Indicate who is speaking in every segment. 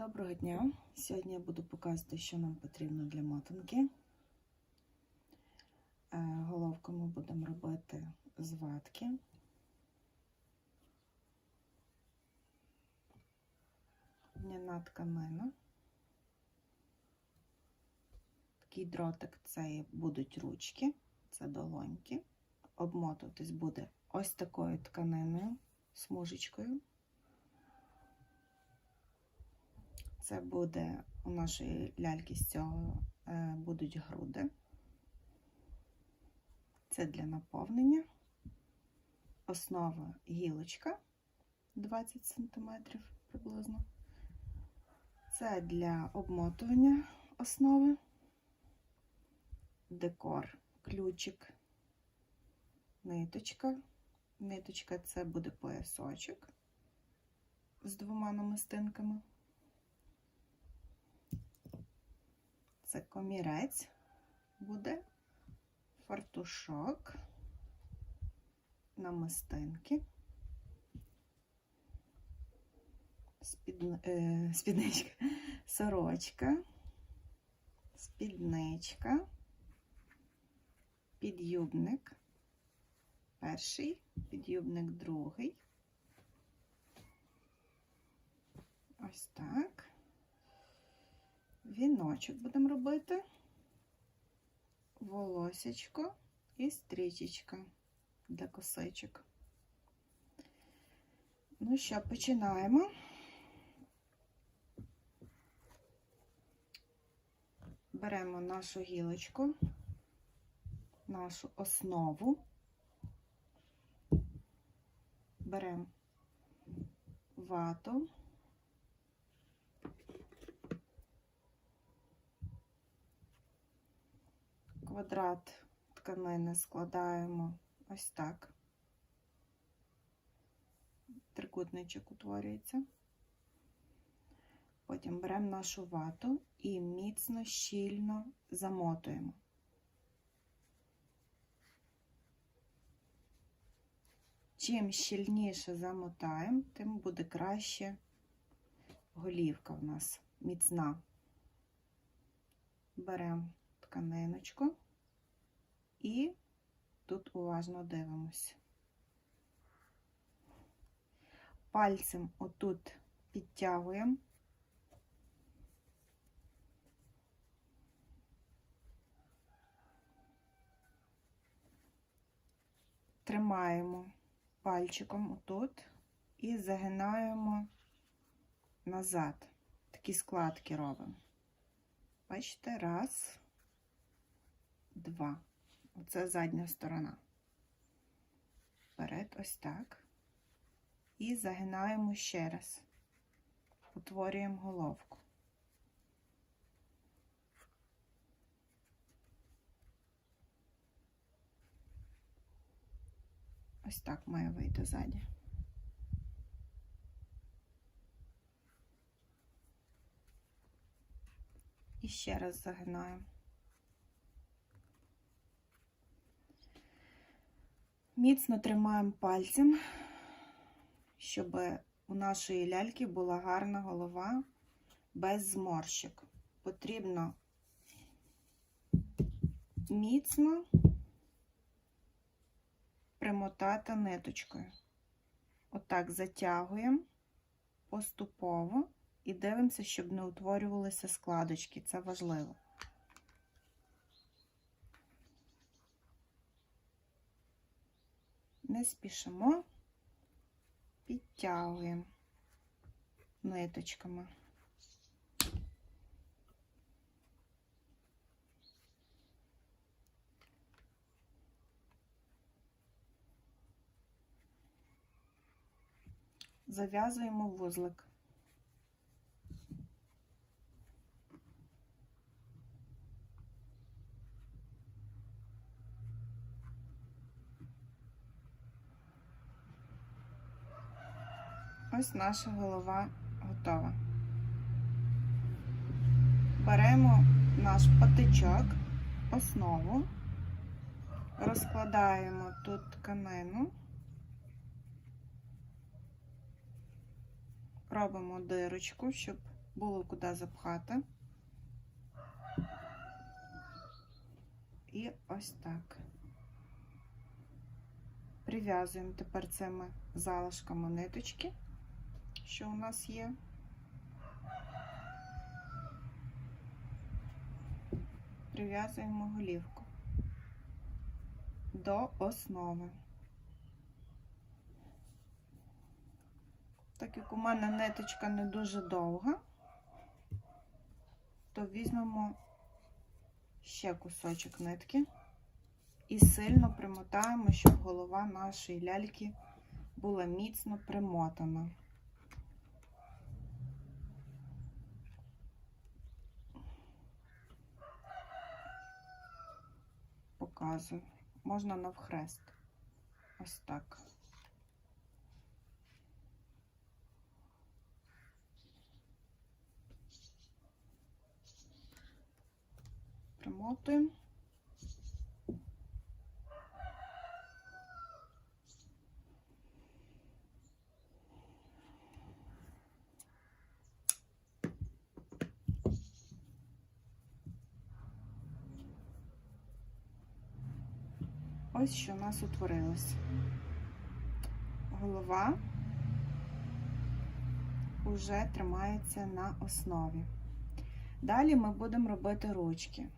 Speaker 1: Доброго дня! Сьогодні я буду показувати, що нам потрібно для мотанки. Головку ми будемо робити з ватки. Льняна тканина. Такий дротик, це будуть ручки, це долоньки. Обмотуватись буде ось такою тканиною, смужечкою. Це буде у нашої ляльки, з цього будуть груди. Це для наповнення. Основа гілочка 20 см приблизно. Це для обмотування основи. Декор, ключик, ниточка. Ниточка це буде поясочок з двома намистинками. Це комірець буде, фартушок, намистинки, спідничка, сорочка, спідничка, під'юбник перший, під'юбник другий. Ось так. Віночок будемо робити, волосечко і стрічечка для косичок. Ну що, починаємо. Беремо нашу гілочку, нашу основу, беремо вату, квадрат тканини складаємо ось так. Трикутничок утворюється. Потім беремо нашу вату і міцно, щільно замотуємо. Чим щільніше замотаємо, тим буде краще голівка в нас міцна. Беремо тканиночку і тут уважно дивимося. Пальцем отут підтягуємо. Тримаємо пальчиком отут і загинаємо назад. Такі складки робимо. Бачите, раз, два. Оце задня сторона. Вперед, ось так. І загинаємо ще раз. Утворюємо головку. Ось так має вийти ззаді. І ще раз загинаємо. Міцно тримаємо пальцем, щоб у нашої ляльки була гарна голова без зморщик. Потрібно міцно примотати ниточкою. Отак затягуємо поступово і дивимося, щоб не утворювалися складочки. Це важливо. Не спішимо, підтягуємо ниточками. Зав'язуємо вузлик. Ось наша голова готова. Беремо наш патичок, основу, розкладаємо тут тканину, робимо дирочку, щоб було куди запхати. І ось так. Прив'язуємо тепер цими залишками ниточки, що у нас є. Прив'язуємо голівку до основи. Так як у мене ниточка не дуже довга, то візьмемо ще кусочок нитки і сильно примотаємо, щоб голова нашої ляльки була міцно примотана. Показую. Можна навхрест. Ось так. Примотуємо. Ось що у нас утворилось. Голова вже тримається на основі. Далі ми будемо робити ручки.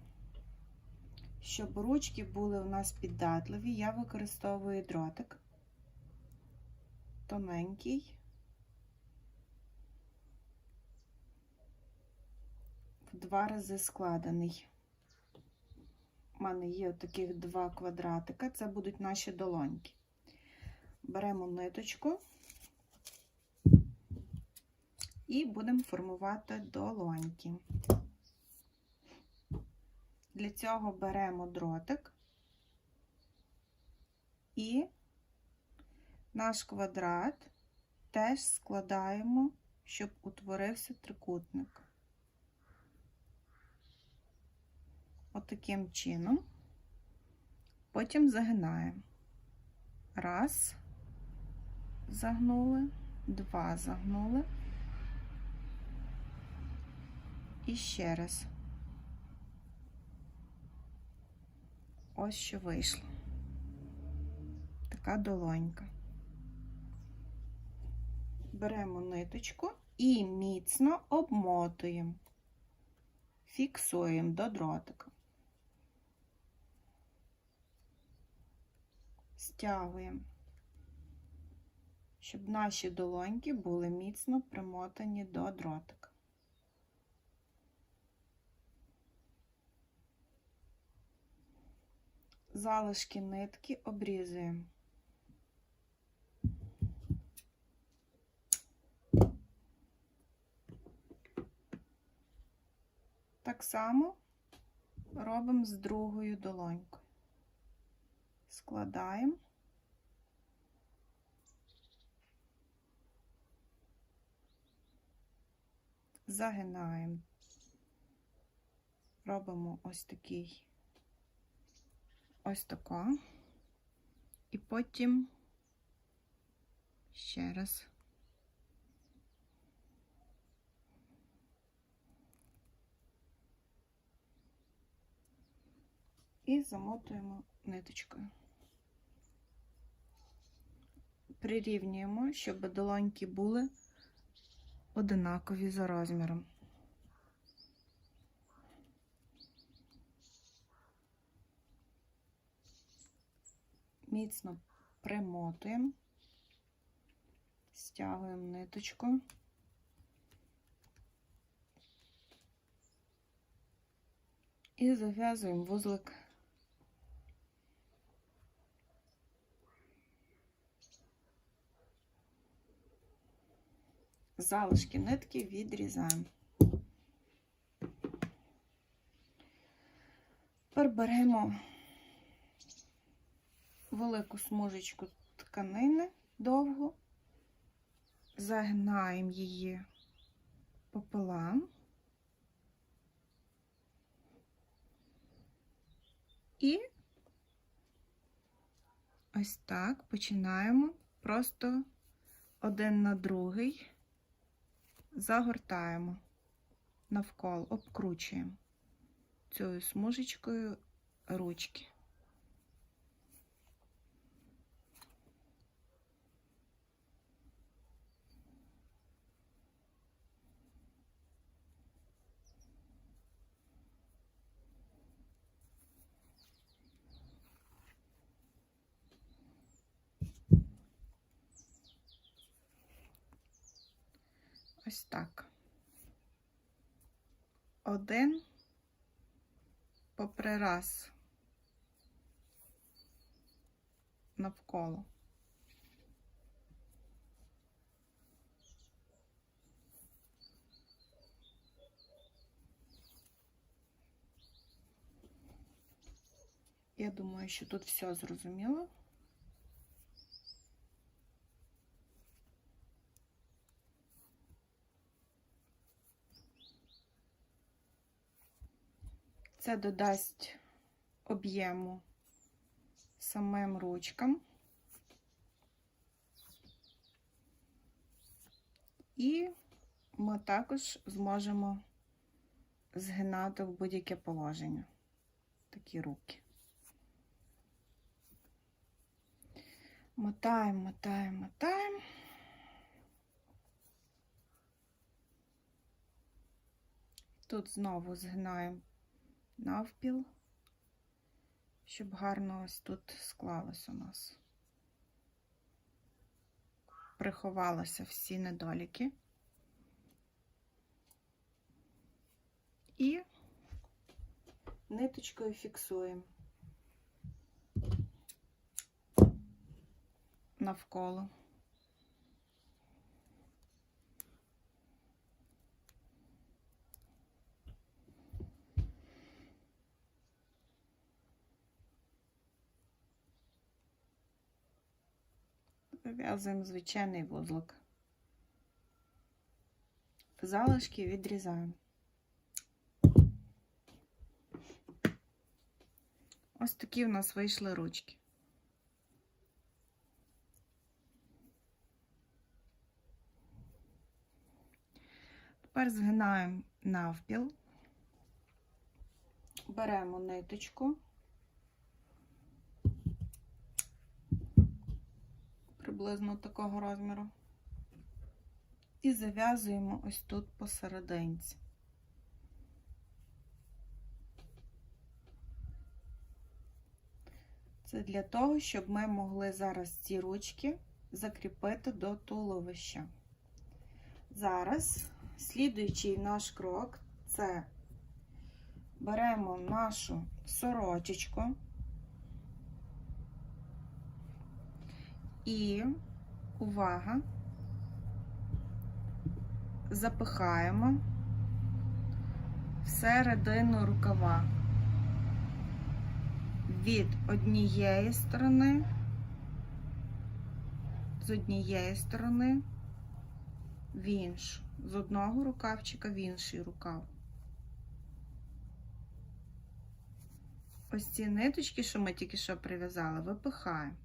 Speaker 1: Щоб ручки були у нас піддатливі, я використовую дротик тоненький, в 2 рази складений. У мене є таких 2 квадратика, це будуть наші долоньки. Беремо ниточку і будемо формувати долоньки. Для цього беремо дротик і наш квадрат теж складаємо, щоб утворився трикутник. Отаким чином. Потім загинаємо. 1, загнули, 2 загнули. І ще раз. Ось що вийшло. Така долонька. Беремо ниточку і міцно обмотуємо. Фіксуємо до дротика. Стягуємо, щоб наші долоньки були міцно примотані до дротика. Залишки нитки обрізуємо. Так само робимо з другою долонькою. Складаємо. Загинаємо. Робимо ось такий, ось така. І потім ще раз. І замотуємо ниточкою. Прирівнюємо, щоб долоньки були одинакові за розміром. Міцно примотуємо, стягуємо ниточку. І зав'язуємо вузлик. Залишки нитки відрізаємо. Тепер беремо велику смужечку тканини довгу, загинаємо її пополам і ось так починаємо просто один на другий загортаємо. навколо, обкручуємо цією смужечкою ручки. Ось так. Один попри раз навколо. Я думаю, що тут все зрозуміло. Це додасть об'єму самим ручкам. І ми також зможемо згинати в будь-яке положення такі руки. Мотаємо, мотаємо, мотаємо. Тут знову згинаємо навпіл, щоб гарно ось тут склалось у нас. Приховалися всі недоліки. І ниточкою фіксуємо навколо. Вив'язуємо звичайний вузлик. Залишки відрізаємо. Ось такі в нас вийшли ручки. Тепер згинаємо навпіл, беремо ниточку, приблизно такого розміру, і зав'язуємо ось тут посерединці. Це для того, щоб ми могли зараз ці ручки закріпити до туловища. Зараз слідуючий наш крок – це беремо нашу сорочечку і, увага, запихаємо всередину рукава від однієї сторони, з однієї сторони в іншу, з одного рукавчика в інший рукав. Ось ці ниточки, що ми тільки що прив'язали, випихаємо.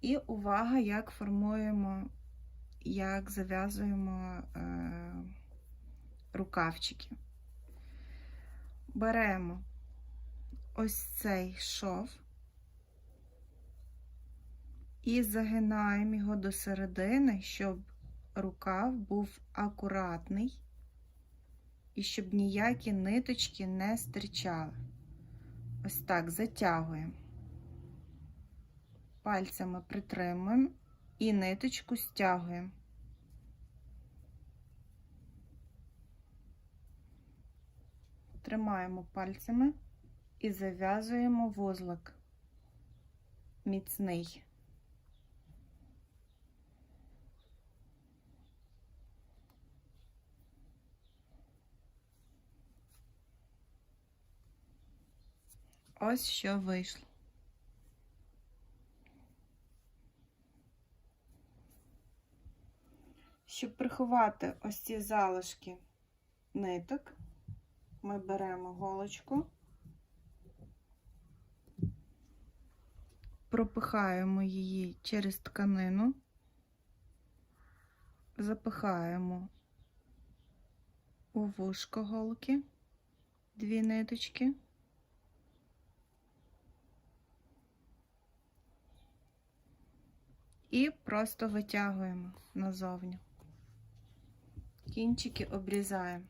Speaker 1: І увага, як формуємо, як зав'язуємо рукавчики. Беремо ось цей шов і загинаємо його до середини, щоб рукав був акуратний і щоб ніякі ниточки не стирчали. Ось так затягуємо. Пальцями притримуємо і ниточку стягуємо. Тримаємо пальцями і зав'язуємо вузлик міцний. Ось що вийшло. Щоб приховати ось ці залишки ниток, ми беремо голочку, пропихаємо її через тканину, запихаємо у вушко голки 2 ниточки. І просто витягуємо назовні. Кінчики обрізаємо.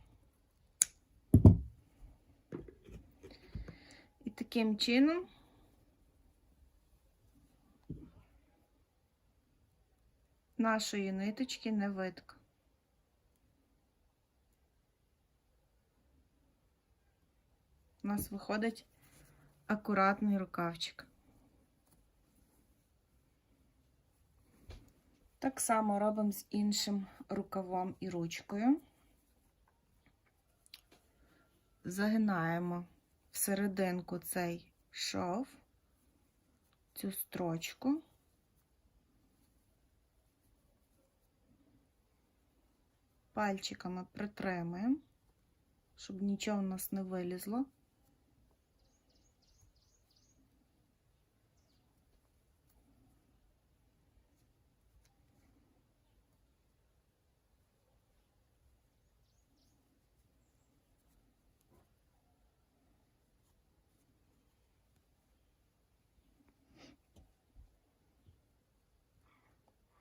Speaker 1: І таким чином нашої ниточки не видко. У нас виходить акуратний рукавчик. Так само робимо з іншим рукавом і ручкою. Загинаємо всерединку цей шов, цю строчку. Пальчиками притримуємо, щоб нічого в нас не вилізло.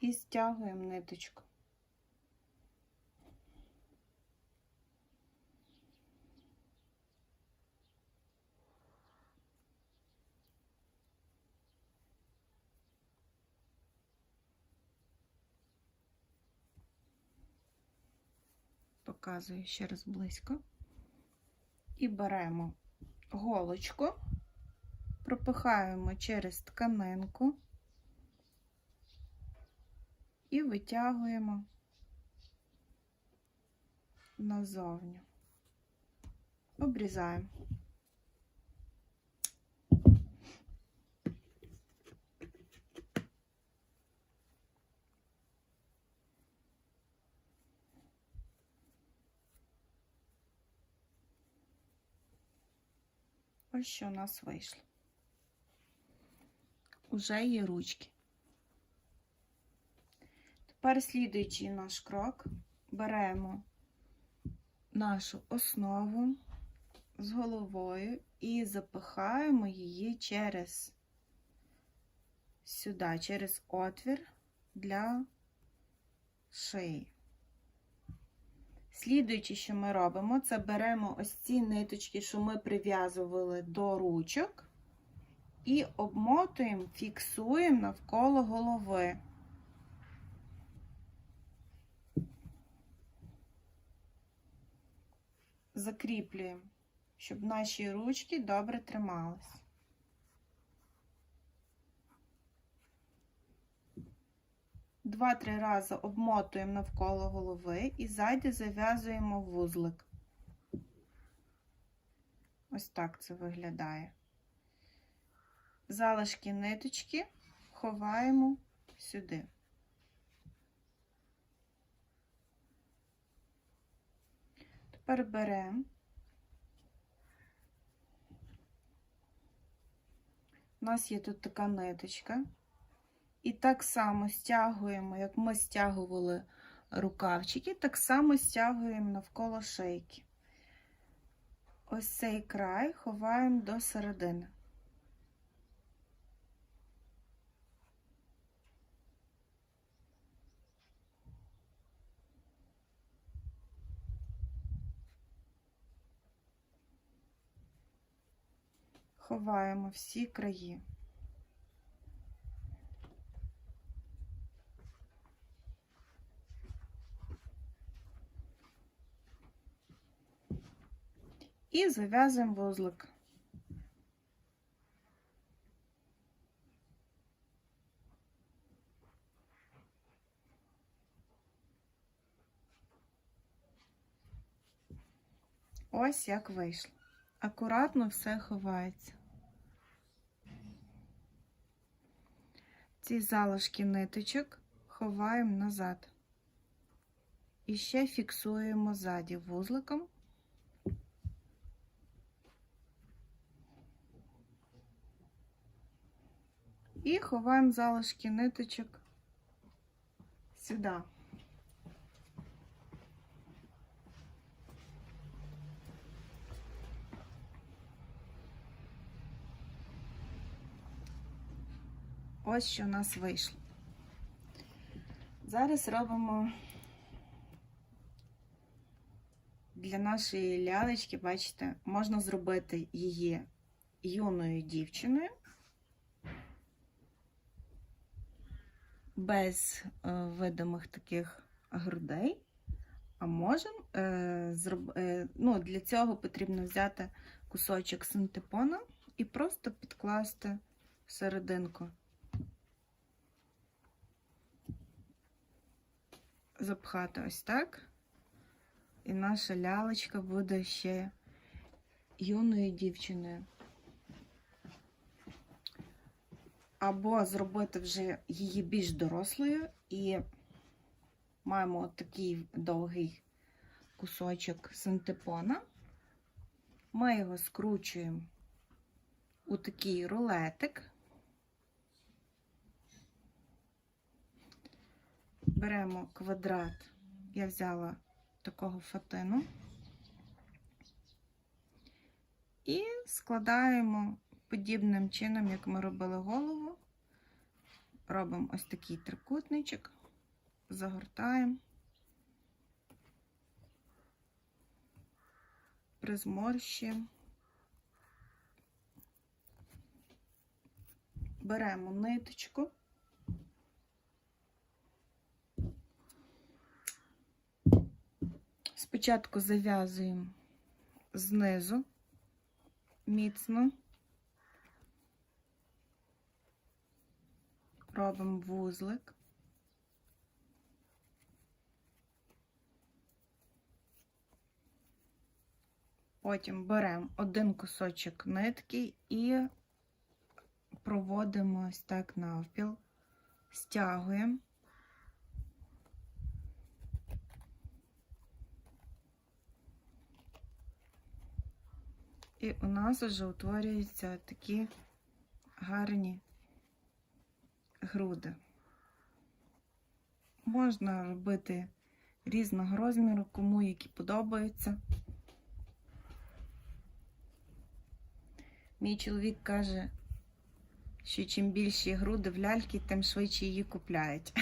Speaker 1: І стягуємо ниточку. Показую ще раз близько. І беремо голочку, пропихаємо через тканинку і витягуємо назовні. Обрізаємо. Ось що у нас вийшло. Уже є ручки. Тепер слідуючий наш крок. Беремо нашу основу з головою і запихаємо її через сюди, через отвір для шиї. Слідуючи, що ми робимо, це беремо ось ці ниточки, що ми прив'язували до ручок, і обмотуємо, фіксуємо навколо голови. Закріплюємо, щоб наші ручки добре тримались. Два-три рази обмотуємо навколо голови і ззаді зав'язуємо вузлик. Ось так це виглядає. Залишки ниточки ховаємо сюди. Тепер беремо, у нас є тут така ниточка, і так само стягуємо, як ми стягували рукавчики, так само стягуємо навколо шийки. Ось цей край ховаємо до середини. Ховаємо всі краї. І зав'язуємо вузлик. Ось як вийшло. Акуратно все ховається. Ці залишки ниточок ховаємо назад. І ще фіксуємо ззаді вузликом. І ховаємо залишки ниточок сюди. Ось що у нас вийшло. Зараз робимо для нашої лялечки, бачите, можна зробити її юною дівчиною, без видимих таких грудей. А можемо, для цього потрібно взяти кусочок синтепона і просто підкласти всерединку. Запхати ось так. І наша лялечка буде ще юною дівчиною. Або зробити вже її більш дорослою і маємо от такий довгий кусочок синтепона. Ми його скручуємо у такий рулетик. Беремо квадрат, я взяла такого фатину, і складаємо подібним чином, як ми робили голову. Робимо ось такий трикутничок, загортаємо, призморщуємо, беремо ниточку, спочатку зав'язуємо знизу міцно, робимо вузлик, потім беремо один кусочок нитки і проводимо ось так навпіл, стягуємо. І у нас вже утворюються такі гарні груди. Можна робити різного розміру, кому які подобаються. Мій чоловік каже, що чим більші груди в ляльки, тим швидше її купляють.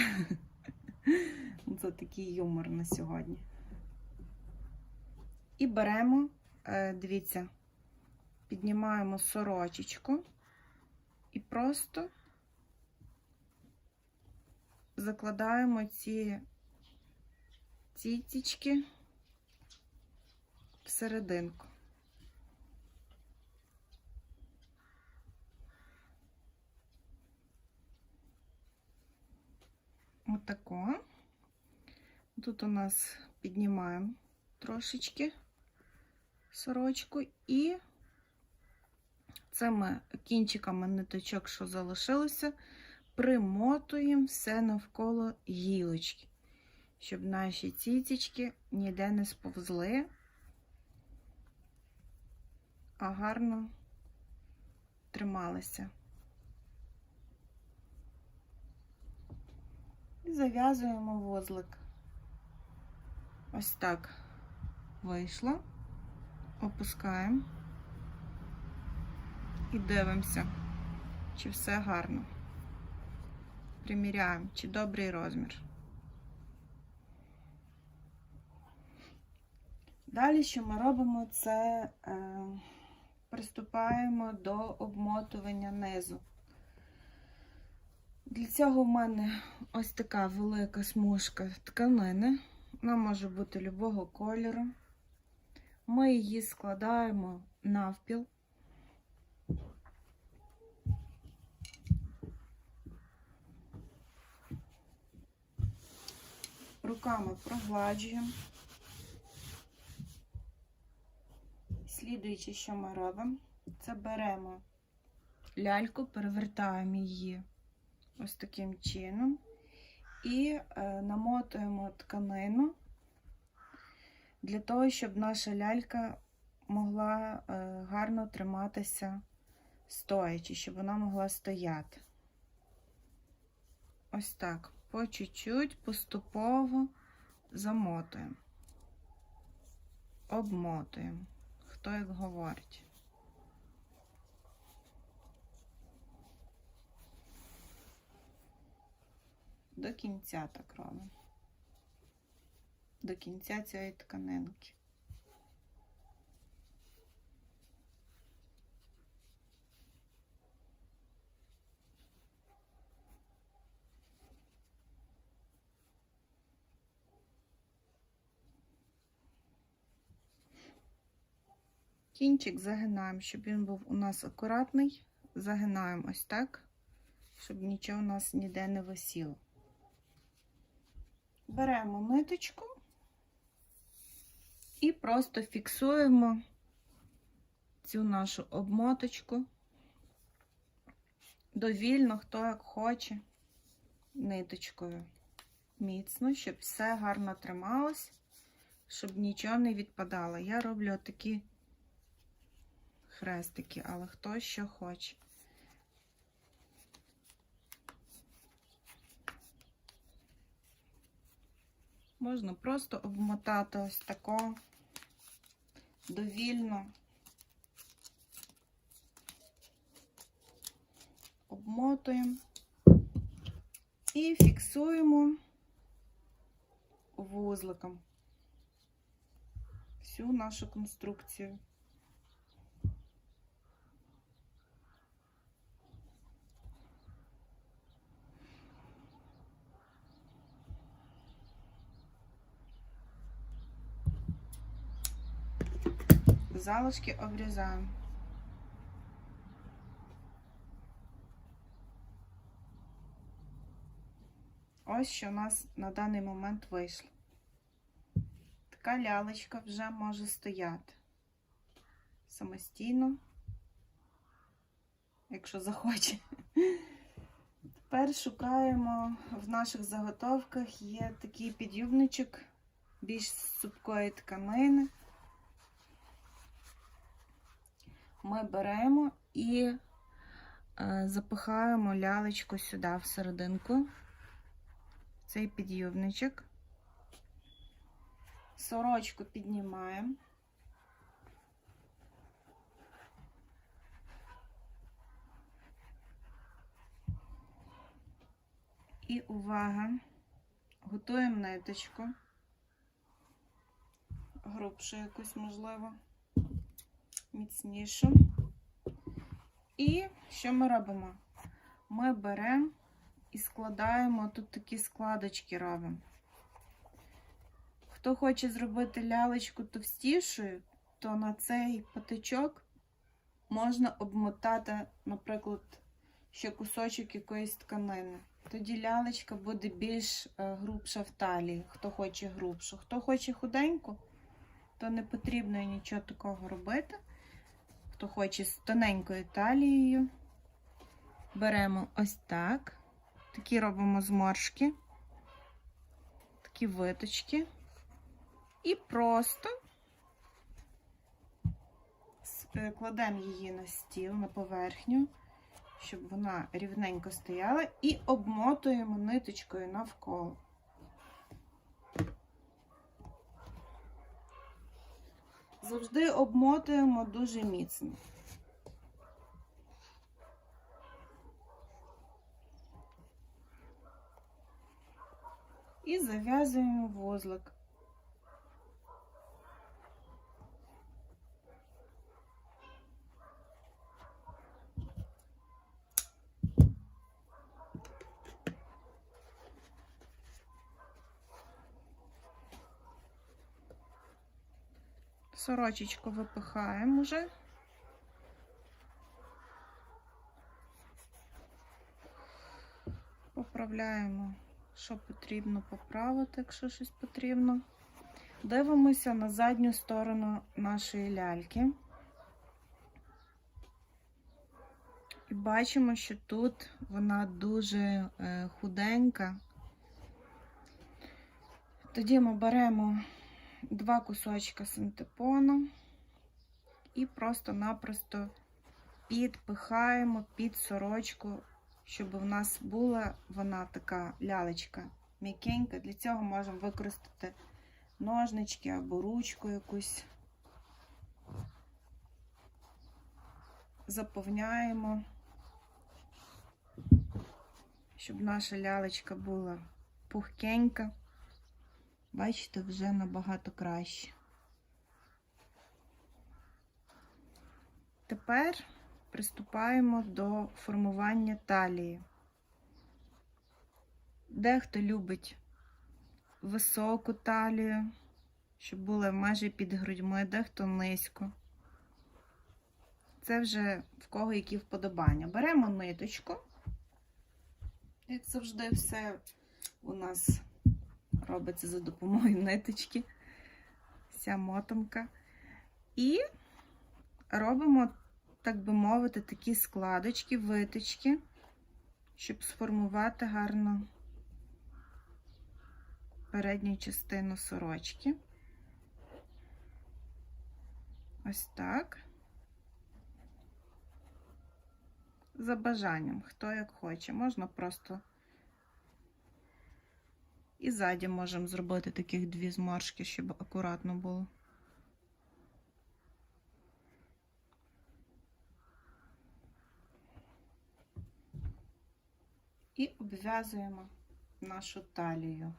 Speaker 1: Це такий юмор на сьогодні. І беремо, дивіться, піднімаємо сорочечку і просто закладаємо ці ціточки всерединку. Отако. Тут у нас піднімаємо трошечки сорочку і цими кінчиками ниточок, що залишилося, примотуємо все навколо гілочки, щоб наші цицечки ніде не сповзли, а гарно трималися. І зав'язуємо вузлик. Ось так вийшло. Опускаємо і дивимося, чи все гарно. Приміряємо, чи добрий розмір. Далі, що ми робимо, це приступаємо до обмотування низу. Для цього в мене ось така велика смужка тканини. Вона може бути любого кольору. Ми її складаємо навпіл. Руками прогладжуємо. Слідуючи, що ми робимо, це беремо ляльку, перевертаємо її ось таким чином і намотуємо тканину для того, щоб наша лялька могла гарно триматися стоячи, щоб вона могла стояти. Ось так, по чуть-чуть, поступово замотуємо, обмотуємо, хто як говорить. До кінця так робимо. До кінця цієї тканинки. Кінчик загинаємо, щоб він був у нас акуратний. Загинаємо ось так, щоб нічого у нас ніде не висіло. Беремо ниточку і просто фіксуємо цю нашу обмоточку довільно, хто як хоче, ниточкою. Міцно, щоб все гарно трималось, щоб нічого не відпадало. Я роблю такі хрестики, але хто що хоче. Можна просто обмотати ось тако довільно. Обмотуємо і фіксуємо вузликом всю нашу конструкцію. Залишки обрізаємо. Ось що у нас на даний момент вийшло. Така лялечка вже може стояти самостійно, якщо захоче. Тепер шукаємо, в наших заготовках є такий підйомничок більш цупкої тканини. Ми беремо і запихаємо лялечку сюди всерединку, в цей підйомничок. Сорочку піднімаємо. І увага, готуємо ниточку, грубшу якусь, можливо, міцнішу. І що ми робимо? Ми беремо і складаємо, тут такі складочки робимо. Хто хоче зробити лялечку товстішою, то на цей патичок можна обмотати, наприклад, ще кусочок якоїсь тканини. Тоді лялечка буде більш грубша в талії, хто хоче грубшу. Хто хоче худеньку, то не потрібно нічого такого робити. Хто хоче з тоненькою талією, беремо ось так. Такі робимо зморшки, такі виточки. І просто кладемо її на стіл, на поверхню, щоб вона рівненько стояла, і обмотуємо ниточкою навколо. Завжди обмотуємо дуже міцно. І зав'язуємо вузлик. Сорочечку випихаємо вже. Поправляємо, що потрібно поправити, якщо щось потрібно. Дивимося на задню сторону нашої ляльки. І бачимо, що тут вона дуже худенька. Тоді ми беремо 2 кусочка синтепону і просто-напросто підпихаємо під сорочку, щоб у нас була вона така лялечка м'якенька. Для цього можемо використати ножнички або ручку якусь. Заповняємо, щоб наша лялечка була пухкенька. Бачите, вже набагато краще. Тепер приступаємо до формування талії. Дехто любить високу талію, щоб була майже під грудьми, дехто низько. Це вже в кого які вподобання. Беремо ниточку. Як завжди, все у нас робиться за допомогою ниточки. Вся мотанка. І робимо, так би мовити, такі складочки, виточки, щоб сформувати гарно передню частину сорочки. Ось так. За бажанням, хто як хоче. Можна просто і ззаді можемо зробити таких дві зморшки, щоб акуратно було. І обв'язуємо нашу талію.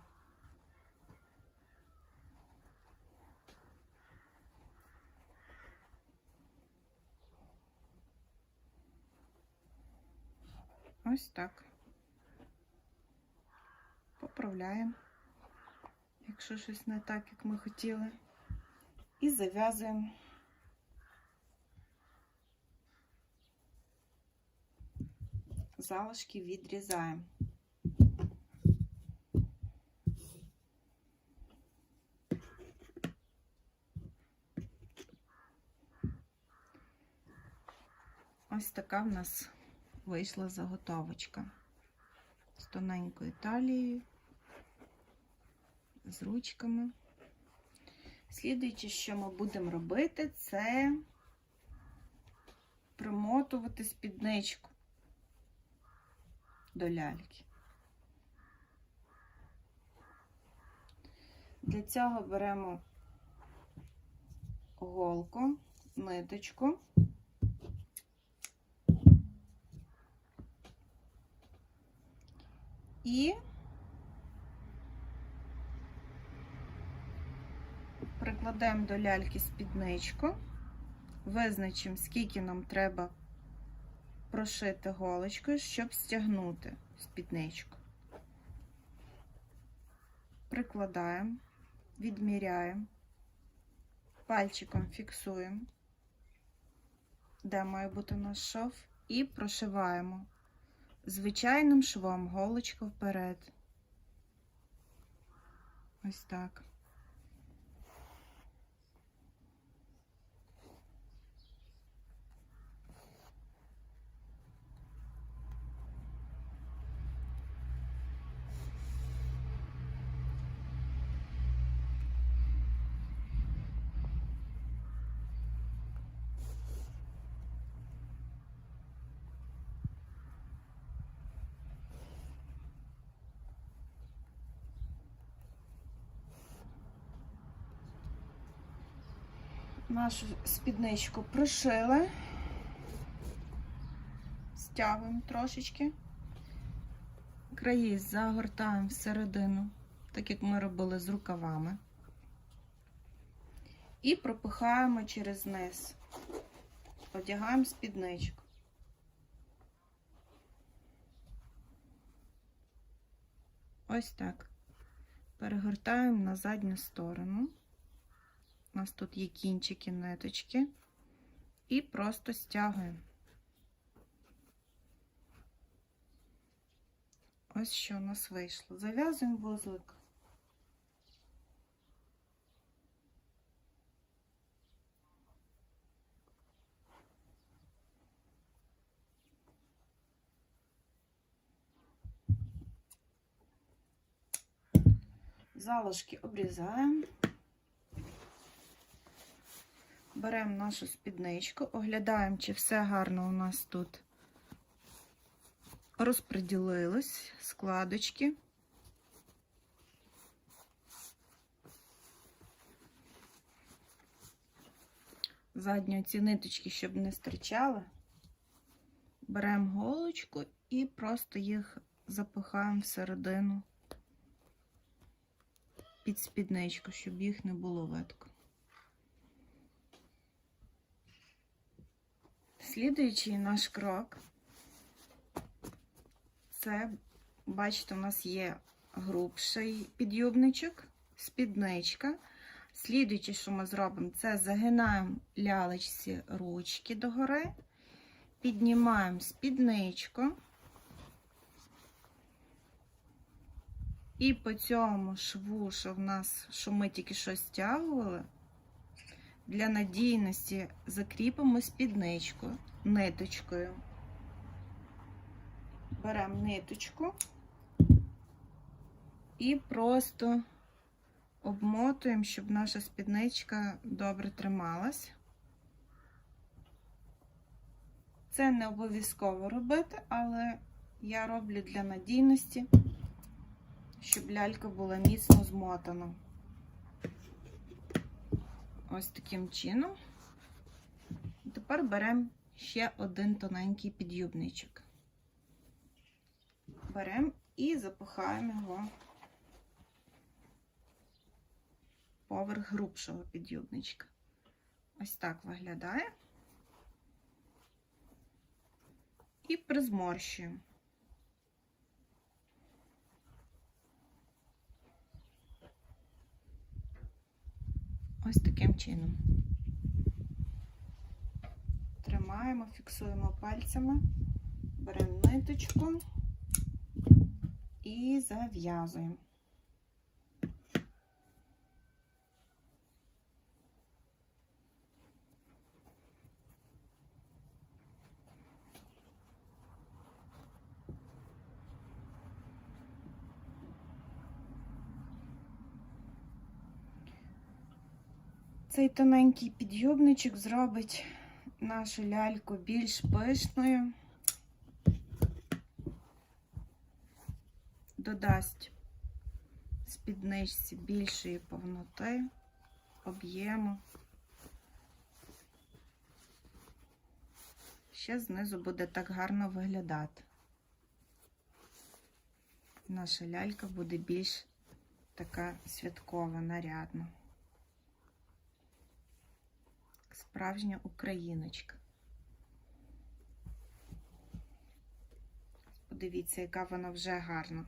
Speaker 1: Ось так. Поправляємо, якщо щось не так, як ми хотіли. І зав'язуємо. Залишки відрізаємо. Ось така в нас вийшла заготовочка з тоненькою талією, з ручками. Слідуюче, що ми будемо робити, це примотувати спідничку до ляльки. Для цього беремо голку, ниточку. І прикладемо до ляльки спідничку, визначимо, скільки нам треба прошити голочкою, щоб стягнути спідничку. Прикладаємо, відміряємо, пальчиком фіксуємо, де має бути наш шов, і прошиваємо звичайним швом, голочка вперед. Ось так. Нашу спідничку прошили, стягуємо трошечки, краї загортаємо всередину, так як ми робили з рукавами, і пропихаємо через низ, одягаємо спідничку. Ось так. Перегортаємо на задню сторону. У нас тут є кінчики ниточки, і просто стягуємо. Ось що у нас вийшло. Зав'язуємо вузлик. Залишки обрізаємо. Беремо нашу спідничку, оглядаємо, чи все гарно у нас тут розподілилось, складочки. Задні ці ниточки, щоб не стирчали. Беремо голочку і просто їх запихаємо всередину під спідничку, щоб їх не було видко. Слідуючий наш крок – це, бачите, у нас є грубший підйобничок, спідничка. Слідуюче, що ми зробимо, це загинаємо лялечці ручки догори, піднімаємо спідничку і по цьому шву, що ми тільки що стягували, для надійності закріпимо спідничку ниточкою. Беремо ниточку і просто обмотуємо, щоб наша спідничка добре трималась. Це не обов'язково робити, але я роблю для надійності, щоб лялька була міцно змотана. Ось таким чином. Тепер беремо ще один тоненький підйобничок. Беремо і запихаємо його поверх грубшого підйобничка. Ось так виглядає. І призморщуємо. Ось таким чином. Тримаємо, фіксуємо пальцями, беремо ниточку і зав'язуємо. Цей тоненький підйобничок зробить нашу ляльку більш пишною, додасть спідничці більшої повноти, об'єму. Ще знизу буде так гарно виглядати. Наша лялька буде більш така святкова, нарядна. Справжня україночка. Подивіться, яка вона вже гарна.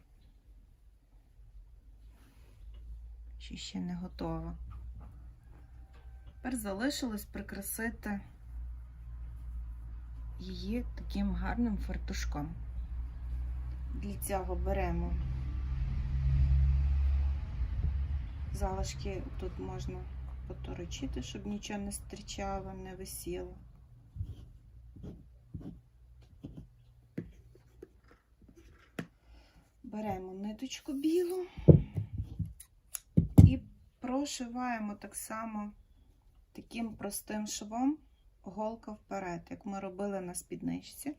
Speaker 1: Чи ще не готова. Тепер залишилось прикрасити її таким гарним фартушком. Для цього беремо залишки, тут можна поторочити, щоб нічого не стирчало, не висіло. Беремо ниточку білу і прошиваємо так само таким простим швом голка вперед, як ми робили на спідничці.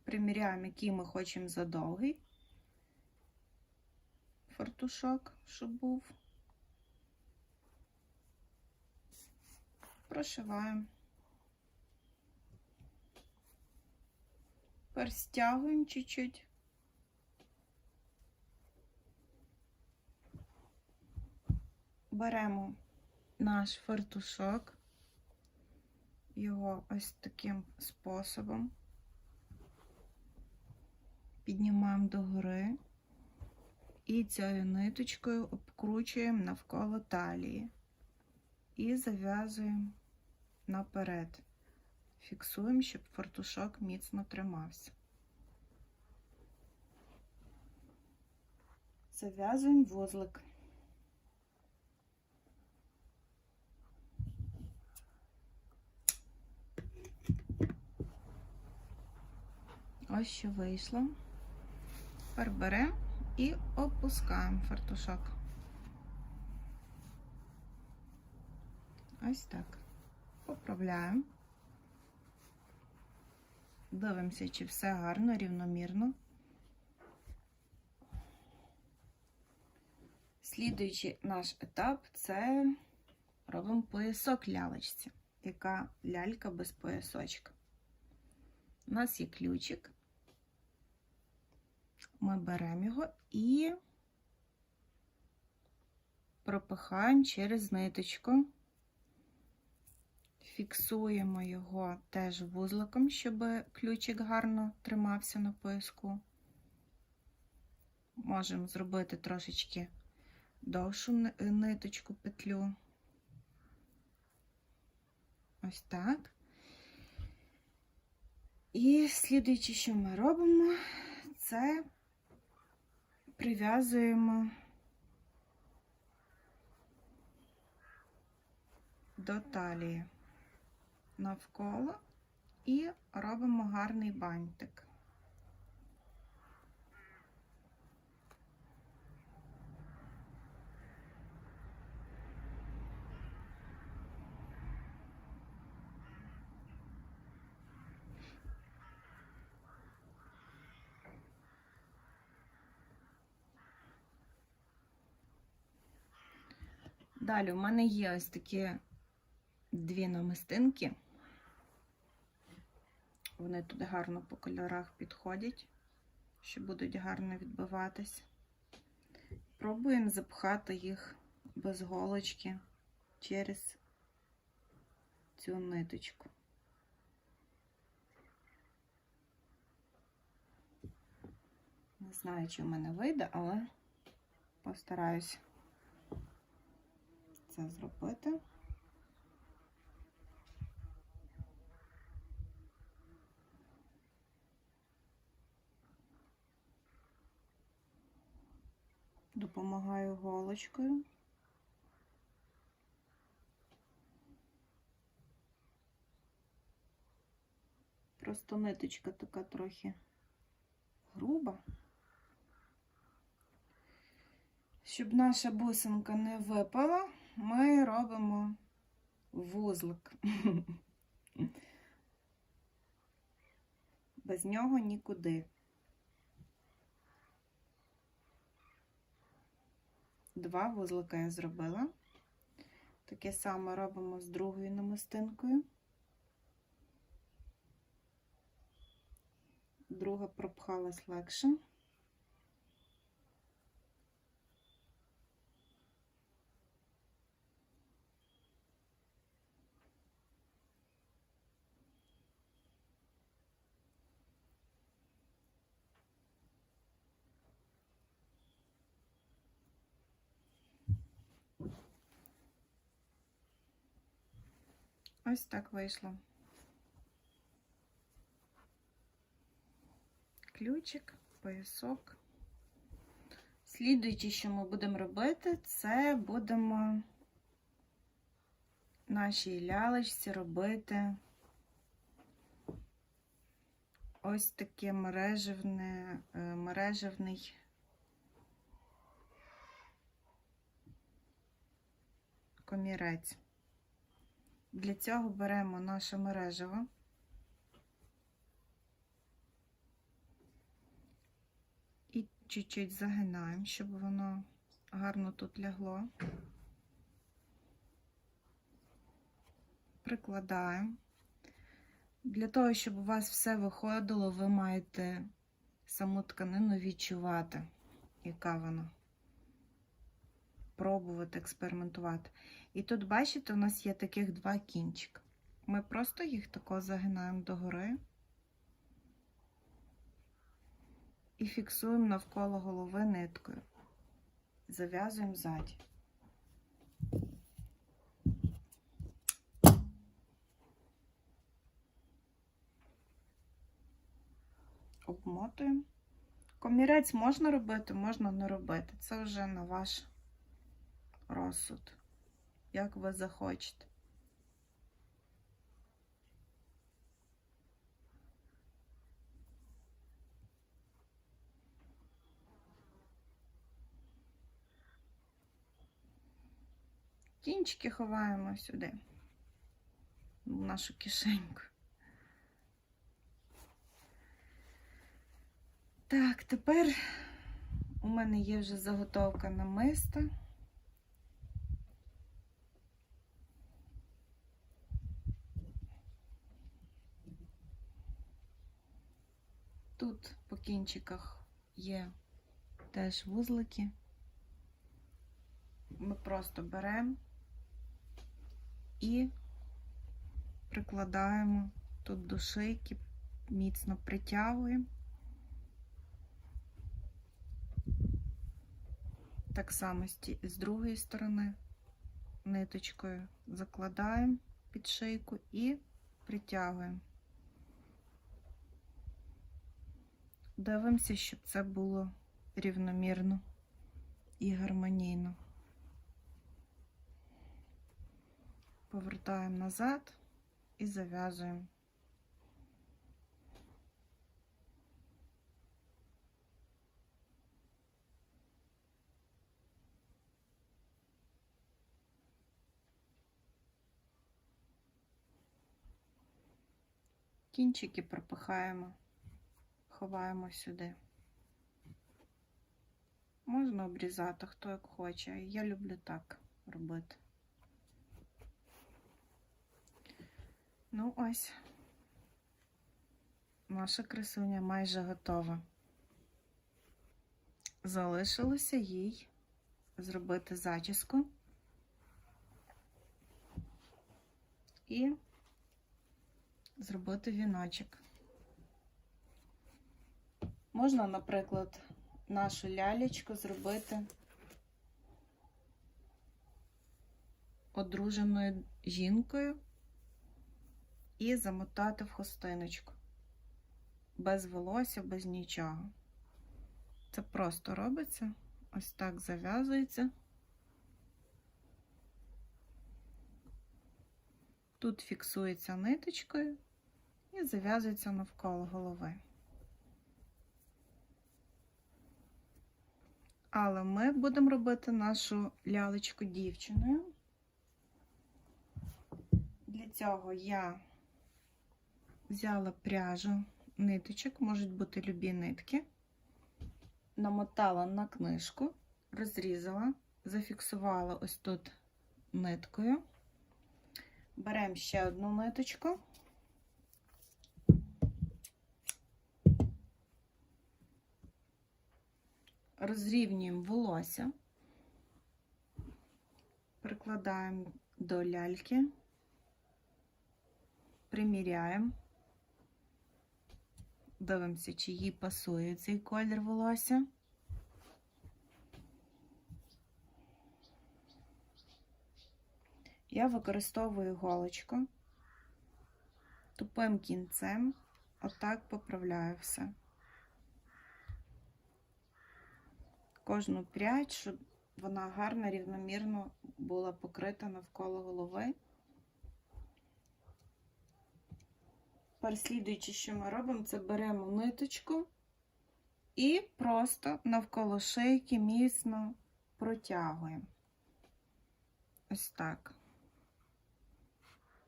Speaker 1: Приміряємо, який ми хочемо задовгий фартушок, щоб був. Прошиваємо. Тепер стягуємо чуть-чуть. Беремо наш фартушок, його ось таким способом піднімаємо догори і цією ниточкою обкручуємо навколо талії і зав'язуємо наперед. Фіксуємо, щоб фартушок міцно тримався. Зав'язуємо вузлик. Ось що вийшло. Тепер беремо і опускаємо фартушок. Ось так. Поправляємо. Дивимося, чи все гарно, рівномірно. Слідуючий наш етап – це робимо поясок лялечці, яка лялька без поясочка. У нас є ключик. Ми беремо його і пропихаємо через ниточку. Фіксуємо його теж вузликом, щоб ключик гарно тримався на пояску. Можемо зробити трошечки довшу ниточку, петлю. Ось так. І слідуючи, що ми робимо, це прив'язуємо до талії навколо і робимо гарний бантик. Далі у мене є ось такі дві намистинки. Вони тут гарно по кольорах підходять, що будуть гарно відбиватись. Пробуємо запхати їх без голочки через цю ниточку. Не знаю, чи в мене вийде, але постараюсь це зробити. Допомагаю голочкою. Просто ниточка така трохи груба. Щоб наша бусинка не випала, ми робимо вузлик. Без нього нікуди. Два вузлика я зробила. Таке саме робимо з другою намистинкою. Друга пропхалась легше. Ось так вийшло. Ключик, поясок. Слідуючи, що ми будемо робити, це будемо нашій лялечці робити ось таке мережевний комірець. Для цього беремо наше мережево і чуть-чуть загинаємо, щоб воно гарно тут лягло. Прикладаємо. Для того, щоб у вас все виходило, ви маєте саму тканину відчувати, яка вона. Пробувати, експериментувати. І тут, бачите, у нас є таких два кінчика. Ми просто їх тако загинаємо догори і фіксуємо навколо голови ниткою. Зав'язуємо ззаді. Обмотуємо. Комірець можна робити, можна не робити. Це вже на ваш розсуд, як ви захочете. Кінчики ховаємо сюди, в нашу кишеньку. Так, тепер у мене є вже заготовка намиста. Тут по кінчиках є теж вузлики. Ми просто беремо і прикладаємо тут до шийки, міцно притягуємо. Так само з другої сторони ниточкою закладаємо під шийку і притягуємо. Дивимося, щоб це було рівномірно і гармонійно. Повертаємо назад і зав'язуємо. Кінчики пропихаємо, ховаємо сюди. Можна обрізати, хто як хоче. Я люблю так робити. Ну ось, наша красуня майже готова. Залишилося їй зробити зачіску і зробити віночок. Можна, наприклад, нашу лялечку зробити одруженою жінкою і замотати в хустиночку. Без волосся, без нічого. Це просто робиться. Ось так зав'язується. Тут фіксується ниточкою і зав'язується навколо голови. Але ми будемо робити нашу лялечку дівчиною. Для цього я взяла пряжу, ниточок, можуть бути любі нитки, намотала на книжку, розрізала, зафіксувала ось тут ниткою. Беремо ще одну ниточку. Розрівнюємо волосся, прикладаємо до ляльки, приміряємо, дивимося, чи їй пасує цей колір волосся. Я використовую голочку, тупим кінцем, отак поправляю все. Кожну прядь, щоб вона гарно, рівномірно була покрита навколо голови. Переслідуючи, що ми робимо, це беремо ниточку і просто навколо шийки міцно протягуємо. Ось так.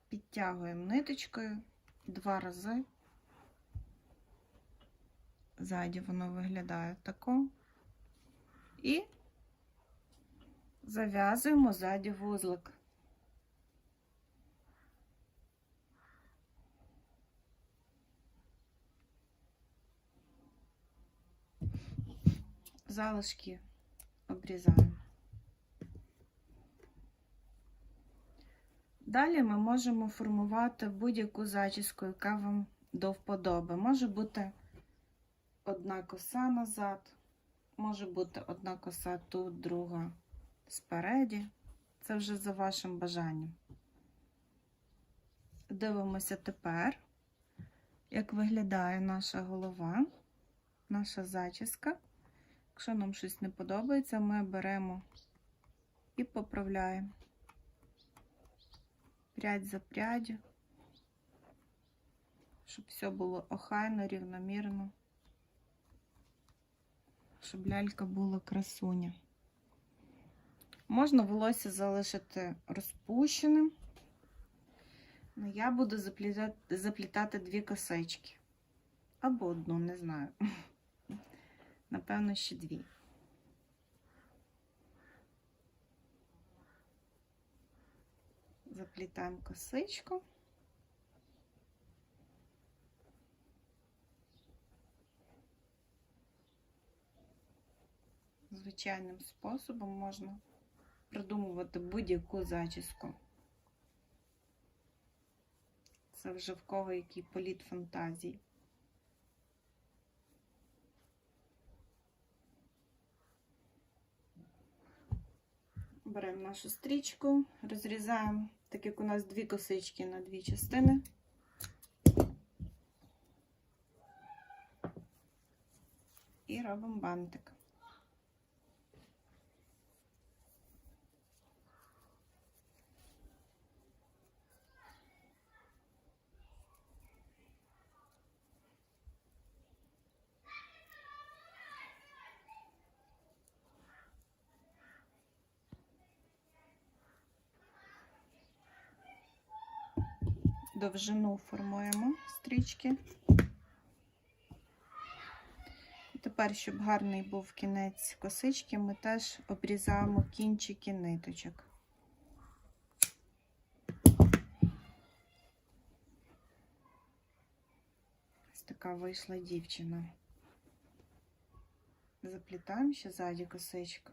Speaker 1: Підтягуємо ниточкою 2 рази. Ззаді воно виглядає тако. І зав'язуємо ззаді вузлик. Залишки обрізаємо. Далі ми можемо формувати будь-яку зачіску, яка вам до вподоби. Може бути одна коса назад, може бути одна коса тут, друга спереді. Це вже за вашим бажанням. Дивимося тепер, як виглядає наша голова, наша зачіска. Якщо нам щось не подобається, ми беремо і поправляємо прядь за пряддю, щоб все було охайно, рівномірно, щоб лялька була красуня. Можна волосся залишити розпущеним, але я буду заплітати 2 косички. Або одну, не знаю. Напевно, ще 2. Заплітаємо косичку. звичайним способом можна придумувати будь-яку зачіску. Це вже в кого який політ фантазії. Беремо нашу стрічку, розрізаємо, так як у нас дві косички на дві частини. І робимо бантик. Довжину формуємо стрічки. І тепер, щоб гарний був кінець косички, ми теж обрізаємо кінчики ниточок. Ось така вийшла дівчина. Заплітаємо ще ззаді косичку.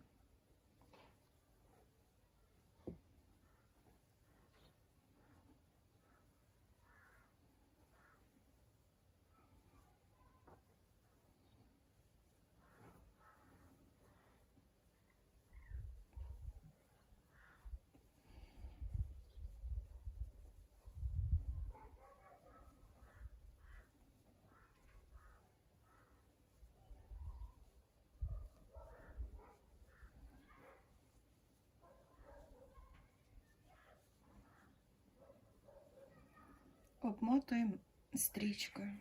Speaker 1: Обмотуємо стрічкою.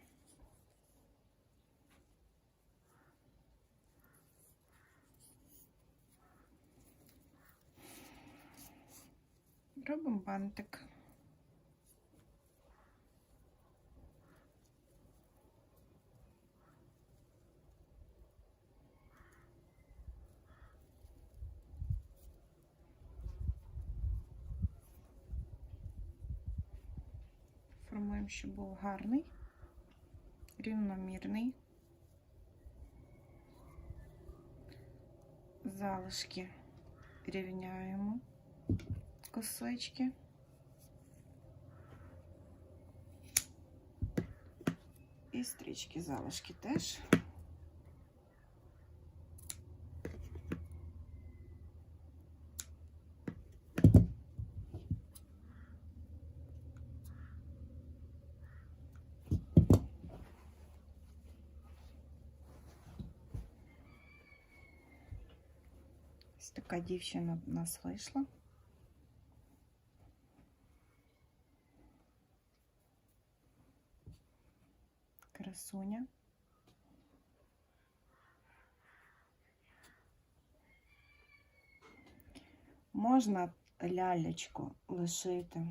Speaker 1: Робимо бантик. Формуємо, щоб був гарний, рівномірний. Залишки рівняємо косички. І стрічки залишки теж. Ось така дівчина в нас вийшла. Красуня. Можна лялечку лишити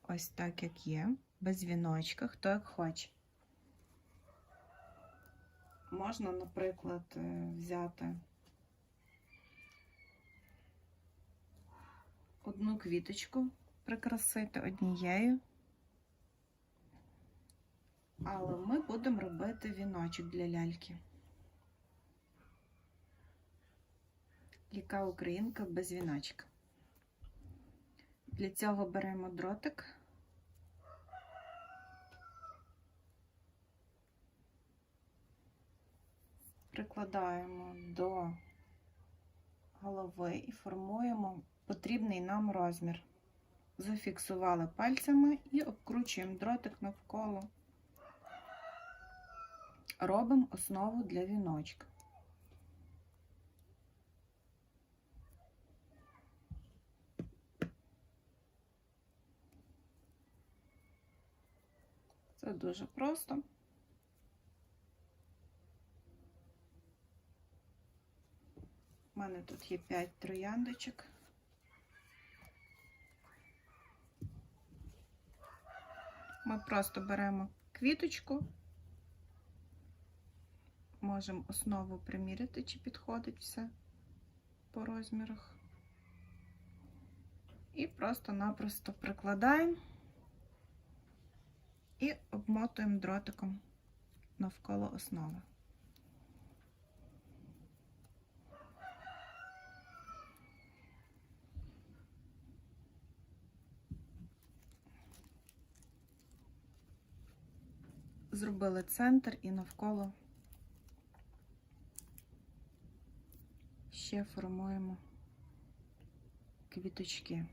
Speaker 1: ось так, як є, без віночка, хто як хоче. Можна, наприклад, взяти одну квіточку, прикрасити однією, але ми будемо робити віночок для ляльки. Яка українка без віночка. Для цього беремо дротик, прикладаємо до голови і формуємо потрібний нам розмір. Зафіксували пальцями і обкручуємо дротик навколо. Робимо основу для віночка. Це дуже просто. У мене тут є 5 трояндочок. Ми просто беремо квіточку, можемо основу приміряти, чи підходить все по розмірах. І просто-напросто прикладаємо і обмотуємо дротиком навколо основи. зробили центр і навколо ще формуємо квіточки.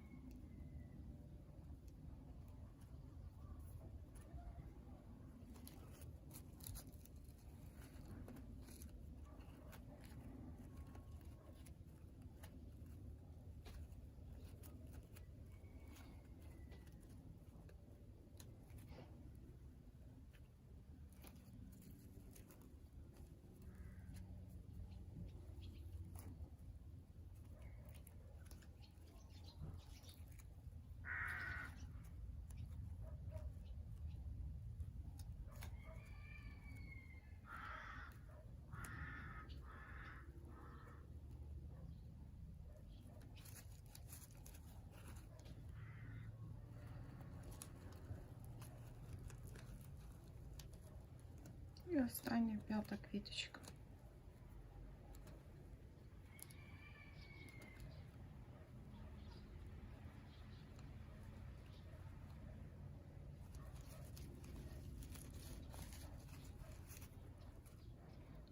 Speaker 1: І остання 5-та квіточка.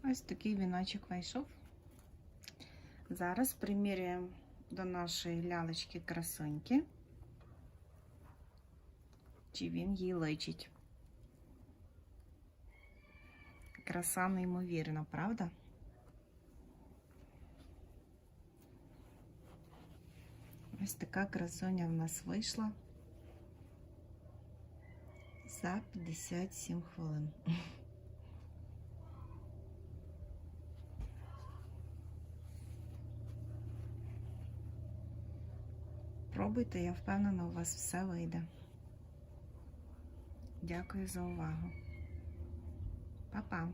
Speaker 1: Ось такий віночок вийшов. Зараз приміряємо до нашої лялечки-красуньки, чи він їй личить. Краса неймовірна, правда? Ось така красуня в нас вийшла за 57 хвилин. Пробуйте, я впевнена, у вас все вийде. Дякую за увагу. Па-па!